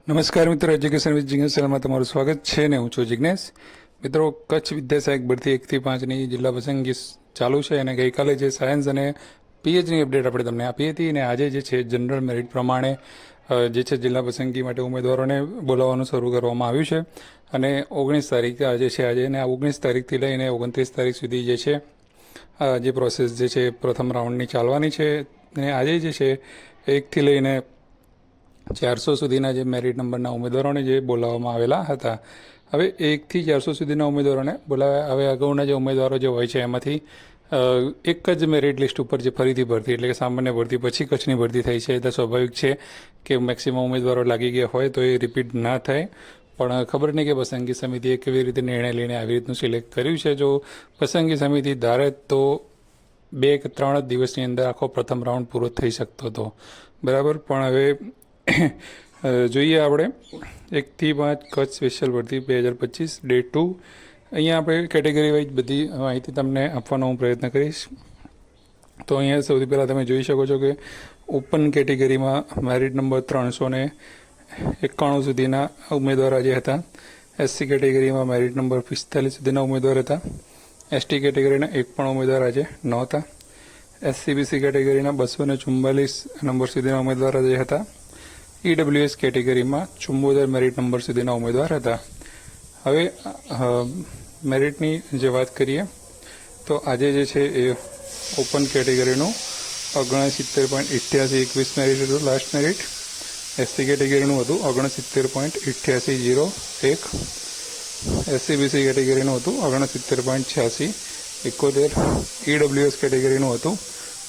નમસ્કાર મિત્રો, education with Jignesh ચેનલમાં તમારું સ્વાગત છે ને હું છું જિગ્નેશ. મિત્રો, કચ્છ વિદ્યાસહાયક ભરતી 1 થી 5ની જિલ્લા પસંદગી ચાલુ છે અને ગઈકાલે જે સાયન્સ અને પીએચની અપડેટ આપણે તમને આપી હતી અને આજે જે છે જનરલ મેરિટ પ્રમાણે જે છે જિલ્લા પસંદગી માટે ઉમેદવારોને બોલાવવાનું શરૂ કરવામાં આવ્યું છે અને 19 તારીખ આજે છે. આજે અને 19 તારીખથી લઈને 29 તારીખ સુધી જે છે જે પ્રોસેસ જે છે પ્રથમ રાઉન્ડની ચાલવાની છે અને આજે જે છે 1થી લઈને 400 સુધીના જે મેરિટ નંબરના ઉમેદવારોને જે બોલાવવામાં આવેલા હતા. હવે 1થી 400 સુધીના ઉમેદવારોને બોલાવ્યા. હવે અગાઉના જે ઉમેદવારો જે હોય છે એમાંથી એક જ મેરિટ લિસ્ટ ઉપર જે ફરીથી ભરતી એટલે કે સામાન્ય ભરતી પછી કચ્છની ભરતી થઈ છે. તો સ્વાભાવિક છે કે મેક્સિમમ ઉમેદવારો લાગી ગયા હોય તો એ રિપીટ ના થાય. પણ ખબર નહીં કે પસંદગી સમિતિએ કેવી રીતે નિર્ણય લઈને આવી રીતનું સિલેક્ટ કર્યું છે. જો પસંદગી સમિતિ ધારે તો 2 કે 3 જ દિવસની અંદર આખો પ્રથમ રાઉન્ડ પૂરો થઈ શકતો હતો, બરાબર. પણ હવે જોઈએ આપણે 1 થી 5 કચ્છ સ્પેશિયલ ભરતી 2025 ડે 2. અહીંયા આપણે કેટેગરી વાઇઝ બધી માહિતી તમને આપવાનો હું પ્રયત્ન કરીશ. તો અહીંયા સૌથી પહેલાં તમે જોઈ શકો છો કે ઓપન કેટેગરીમાં મેરિટ નંબર 391 સુધીના ઉમેદવાર આજે હતા. એસસી કેટેગરીમાં મેરિટ નંબર 45 સુધીના ઉમેદવાર હતા. એસટી કેટેગરીના એક પણ ઉમેદવાર આજે નહોતા. એસસીબીસી કેટેગરીના 244 નંબર સુધીના ઉમેદવાર આજે હતા. ઈડબ્લ્યુએસ કેટેગરીમાં 74 મેરિટ નંબર સુધીના ઉમેદવાર હતા. હવે મેરિટની જે વાત કરીએ તો આજે જે છે એ ઓપન કેટેગરીનું 69.8821 મેરિટ હતું લાસ્ટ મેરિટ. એસસી કેટેગરીનું હતું 69.8801. એસસીબીસી કેટેગરીનું હતું 69.8671. ઈડબ્લ્યુએસ કેટેગરીનું હતું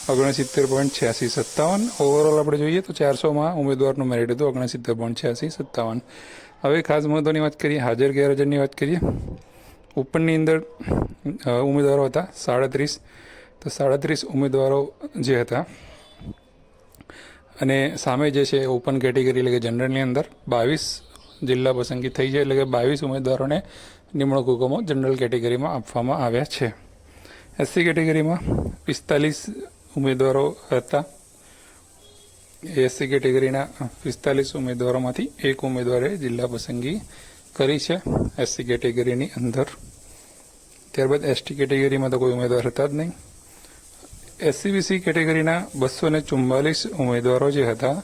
69.8657. ઓવરઓલ આપણે જોઈએ તો 400માં ઉમેદવારનું મેરિટ હતું 69.8657. હવે ખાસ મહત્વની વાત કરીએ, હાજર ગેરહાજરની વાત કરીએ. ઓપનની અંદર ઉમેદવારો હતા 37. તો 37 ઉમેદવારો જે હતા અને સામે જે છે ઓપન કેટેગરી એટલે કે જનરલની અંદર 22 જિલ્લા પસંદગી થઈ છે એટલે કે 22 ઉમેદવારોને નિમણૂક હુકમો જનરલ કેટેગરીમાં આપવામાં આવ્યા છે. એસસી કેટેગરીમાં 45 ઉમેદવારો હતા. એસસી કેટેગરીના 45 ઉમેદવારોમાંથી એક ઉમેદવારે જિલ્લા પસંદગી કરી છે એસસી કેટેગરીની અંદર. ત્યારબાદ એસટી કેટેગરીમાં તો કોઈ ઉમેદવાર હતા જ નહીં. એસસીબીસી કેટેગરીના 244 ઉમેદવારો જે હતા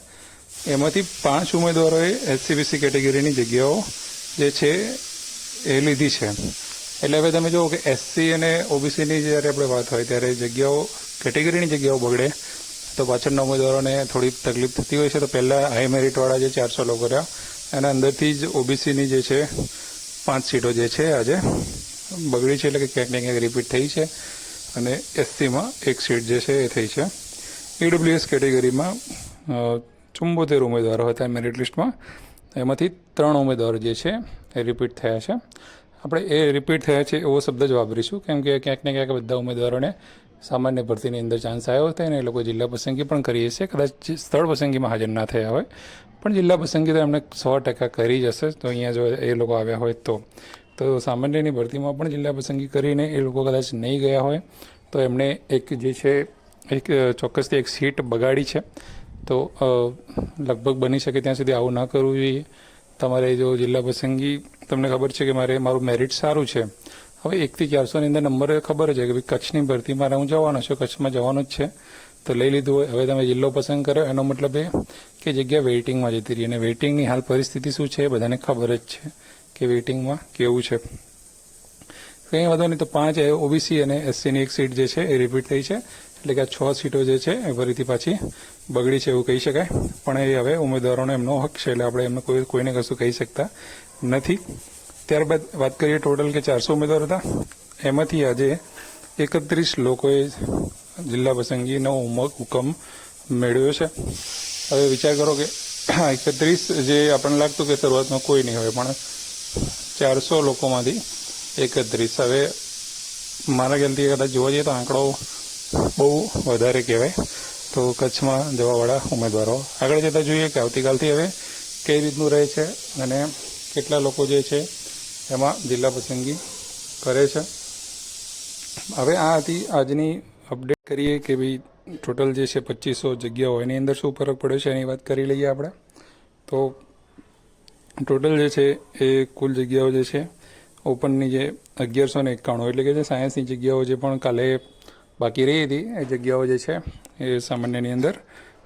એમાંથી 5 ઉમેદવારોએ એસસીબીસી કેટેગરીની જગ્યાઓ જે છે એ લીધી છે. એટલે હવે તમે જુઓ કે એસસી અને ઓબીસીની જ્યારે આપણે વાત હોય ત્યારે જગ્યાઓ કેટેગરીની જગ્યાઓ બગડે તો પાછળના ઉમેદવારોને થોડી તકલીફ થતી હોય છે. તો પહેલાં હાઈ મેરિટવાળા જે 400 લોકો રહ્યા એના અંદરથી જ ઓબીસીની જે છે 5 સીટો જે છે આજે બગડી છે એટલે કે ક્યાંક ને ક્યાંક રિપીટ થઈ છે અને એસસીમાં 1 સીટ જે છે એ થઈ છે. ઈડબ્લ્યુએસ કેટેગરીમાં 74 ઉમેદવારો હતા મેરિટ લિસ્ટમાં. એમાંથી 3 ઉમેદવારો જે છે એ રિપીટ થયા છે. આપણે એ રિપીટ થયા છે એવો શબ્દ જ વાપરીશું કેમ કે ક્યાંક ને ક્યાંક બધા ઉમેદવારોને સામાન્ય ભરતીની અંદર ચાન્સ આવ્યો હતો અને એ લોકો જિલ્લા પસંદગી પણ કરી હશે. કદાચ સ્થળ પસંદગીમાં હાજર ના થયા હોય પણ જિલ્લા પસંદગી તો એમણે 100% કરી જ હશે. તો અહીંયા જો એ લોકો આવ્યા હોય તો સામાન્યની ભરતીમાં પણ જિલ્લા પસંદગી કરીને એ લોકો કદાચ નહીં ગયા હોય તો એમણે એક જે છે એક ચોક્કસથી એક સીટ બગાડી છે. તો લગભગ બની શકે ત્યાં સુધી આવું ન કરવું જોઈએ. તમારે જો જિલ્લા પસંદગી તમને ખબર છે કે મારું મેરિટ સારું છે, હવે 1 થી 400ની અંદર નંબર ખબર છે કે ભાઈ કચ્છની ભરતી મારે હું જવાનો છું, કચ્છમાં જવાનું જ છે તો લઈ લીધું હોય. હવે તમે જિલ્લો પસંદ કર્યો એનો મતલબ એ કે જગ્યા વેઇટિંગમાં જતી રહી અને વેઇટિંગની હાલ પરિસ્થિતિ શું છે એ બધાને ખબર જ છે કે વેઇટિંગમાં કેવું છે. કંઈ વાંધો નહીં. તો 5 ઓબીસી અને એસસીની એક સીટ જે છે એ રિપીટ થઈ છે એટલે કે આ 6 સીટો જે છે એ ફરીથી પાછી બગડી છે એવું કહી શકાય. પણ એ હવે ઉમેદવારોનો એમનો હક છે એટલે આપણે એમને કોઈને કશું કહી શકતા નથી. ત્યારબાદ વાત કરીએ ટોટલ કે 400 ઉમેદવાર હતા. એમાંથી આજે 31 લોકોએ જિલ્લા પસંદગીનો હુકમ મેળવ્યો છે. હવે વિચાર કરો કે 31 જે આપણને લાગતું કે શરૂઆતમાં કોઈ નહીં હોય પણ 400 લોકોમાંથી 31. હવે મારા ખ્યાલથી કદાચ જોવા જઈએ તો આંકડો બહુ વધારે કહેવાય. તો કચ્છમાં જવાવાળા ઉમેદવારો આગળ જતાં જોઈએ કે આવતીકાલથી હવે કઈ રીતનું રહે છે અને કેટલા લોકો જે છે એમાં જિલ્લા પસંદગી કરે છે. હવે આ હતી આજની અપડેટ. કરીએ કે ભાઈ ટોટલ જે છે 2500 જગ્યાઓ એની અંદર શું ફરક પડ્યો છે એની વાત કરી લઈએ આપણે. તો ટોટલ જે છે એ કુલ જગ્યાઓ જે છે ઓપનની જે 1191 એટલે કે જે સાયન્સની જગ્યાઓ જે પણ કાલે બાકી રહી હતી એ જગ્યાઓ જે છે એ સામાન્યની અંદર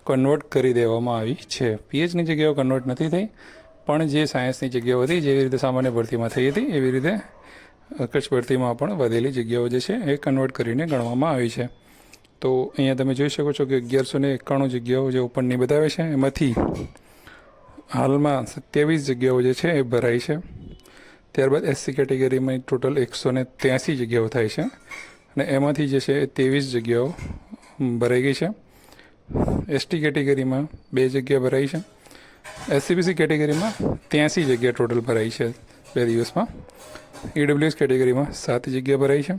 કન્વર્ટ કરી દેવામાં આવી છે. પીએચની જગ્યાઓ કન્વર્ટ નથી થઈ, પણ જે સાયન્સની જગ્યાઓ હતી જેવી રીતે સામાન્ય ભરતીમાં થઈ હતી એવી રીતે કચ્છ ભરતીમાં પણ વધેલી જગ્યાઓ જે છે એ કન્વર્ટ કરીને ગણવામાં આવી છે. તો અહીંયા તમે જોઈ શકો છો કે 1191 જગ્યાઓ જે ઓપનની બતાવે છે એમાંથી હાલમાં 27 જગ્યાઓ જે છે એ ભરાઈ છે. ત્યારબાદ એસસી કેટેગરીમાં ટોટલ 183 જગ્યાઓ થાય છે અને એમાંથી જે છે એ 23 જગ્યાઓ ભરાઈ ગઈ છે. એસટી કેટેગરીમાં 2 જગ્યા ભરાઈ છે. એસસીબીસી કેટેગરીમાં 83 જગ્યા ટોટલ ભરાઈ છે 2 દિવસમાં. ઈડબ્લ્યુએસ કેટેગરીમાં 7 જગ્યા ભરાઈ છે.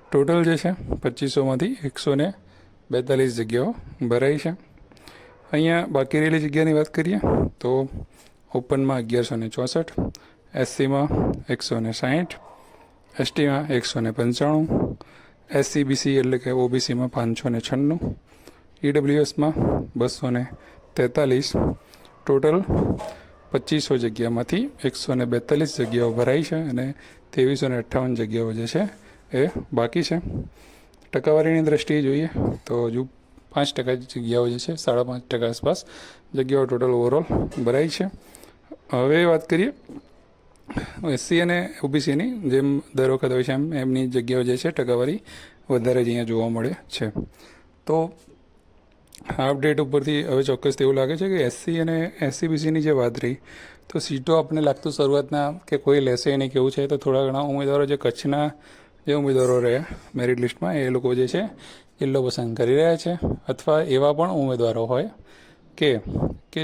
ટોટલ જે છે 2500માંથી 142 જગ્યાઓ ભરાઈ છે. અહીંયા બાકી રહેલી જગ્યાની વાત કરીએ તો ઓપનમાં 1164, એસસીમાં 160, એસટીમાં 195, એસસીબીસી એટલે કે ઓબીસીમાં 596, ઈડબ્લ્યુએસમાં 243. ટોટલ 2500 જગ્યામાંથી 142 જગ્યાઓ ભરાઈ છે અને 2358 જગ્યાઓ જે છે એ બાકી છે. ટકાવારીની દ્રષ્ટિએ જોઈએ તો હજુ 5% જગ્યાઓ જે છે 5.5% આસપાસ જગ્યાઓ ટોટલ ઓવરઓલ ભરાઈ છે. હવે વાત કરીએ એસસી અને ઓબીસીની, જેમ દર વખત હોય છે એમની જગ્યાઓ જે છે ટકાવારી વધારે જ અહીંયા જોવા મળે છે. તો આ અપડેટ ઉપરથી હવે ચોક્કસ એવું લાગે છે કે એસસી અને એસસીબીસીની જે વાત રહી તો સીટો આપણને લાગતું શરૂઆતના કે કોઈ લેશે નહીં કેવું છે. તો થોડા ઘણા ઉમેદવારો જે કચ્છના જે ઉમેદવારો રહ્યા મેરિટ લિસ્ટમાં એ લોકો જે છે જિલ્લો પસંદ કરી રહ્યા છે, અથવા એવા પણ ઉમેદવારો હોય કે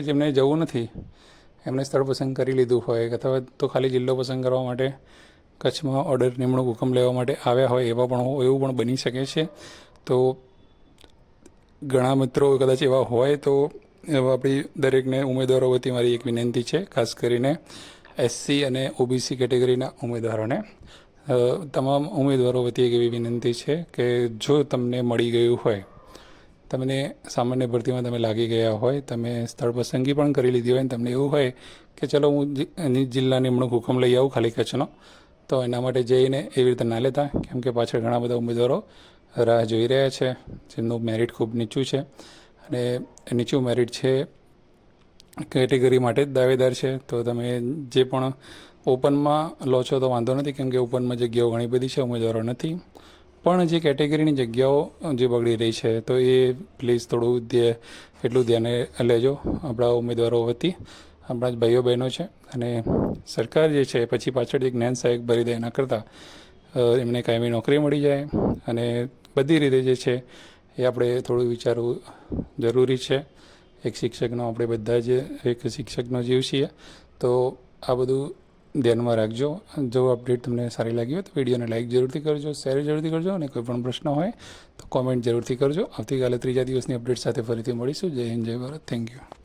જેમને જવું નથી, એમને સ્થળ પસંદ કરી લીધું હોય અથવા તો ખાલી જિલ્લો પસંદ કરવા માટે કચ્છમાં ઓર્ડર નિમણૂક હુકમ લેવા માટે આવ્યા હોય એવું પણ બની શકે છે. તો ઘણા મિત્રો કદાચ એવા હોય તો આપણી દરેકને ઉમેદવારો વતી મારી એક વિનંતી છે, ખાસ કરીને એસસી અને ઓબીસી કેટેગરીના ઉમેદવારોને, તમામ ઉમેદવારો વતી એક એવી વિનંતી છે કે જો તમને મળી ગયું હોય, તમને સામાન્ય ભરતીમાં તમે લાગી ગયા હોય, તમે સ્થળ પસંદગી પણ કરી લીધી હોય અને તમને એવું હોય કે ચલો હું જિલ્લા નિમણૂક હુકમ લઈ આવું ખાલી કચ્છનો, તો એના માટે જઈને એવી રીતે ના લેતા, કેમ કે પાછળ ઘણા બધા ઉમેદવારો રાહ જોઈ રહ્યા છે જેમનું મેરિટ ખૂબ નીચું છે અને નીચું મેરિટ છે કેટેગરી માટે જ દાવેદાર છે. તો તમે જે પણ ઓપનમાં લો છો તો વાંધો નથી, કેમ કે ઓપનમાં જગ્યાઓ ઘણી બધી છે, ઉમેદવારો નથી. પણ જે કેટેગરીની જગ્યાઓ જે બગડી રહી છે તો એ પ્લીઝ થોડું એટલું ધ્યાને લેજો આપણા ઉમેદવારો વતી. આપણા જ ભાઈઓ બહેનો છે અને સરકાર જે છે પછી પાછળ એક જ્ઞાન સહાયક ભરી દે એના કરતાં એમને કાયમી નોકરી મળી જાય અને બધી રીતે જે છે એ આપણે થોડું વિચારવું જરૂરી છે. એક શિક્ષકનો આપણે બધા જ એક શિક્ષકનો જીવ છીએ, તો આ બધું ધ્યાનમાં રાખજો. જો અપડેટ તમને સારી લાગી હોય તો વિડીયોને લાઇક જરૂરથી કરજો, શેર જરૂરથી કરજો અને કોઈ પણ પ્રશ્ન હોય તો કોમેન્ટ જરૂરથી કરજો. આવતીકાલે ત્રીજા દિવસની અપડેટ સાથે ફરીથી મળીશું. જય હિન્દ, જય ભારત. Thank you.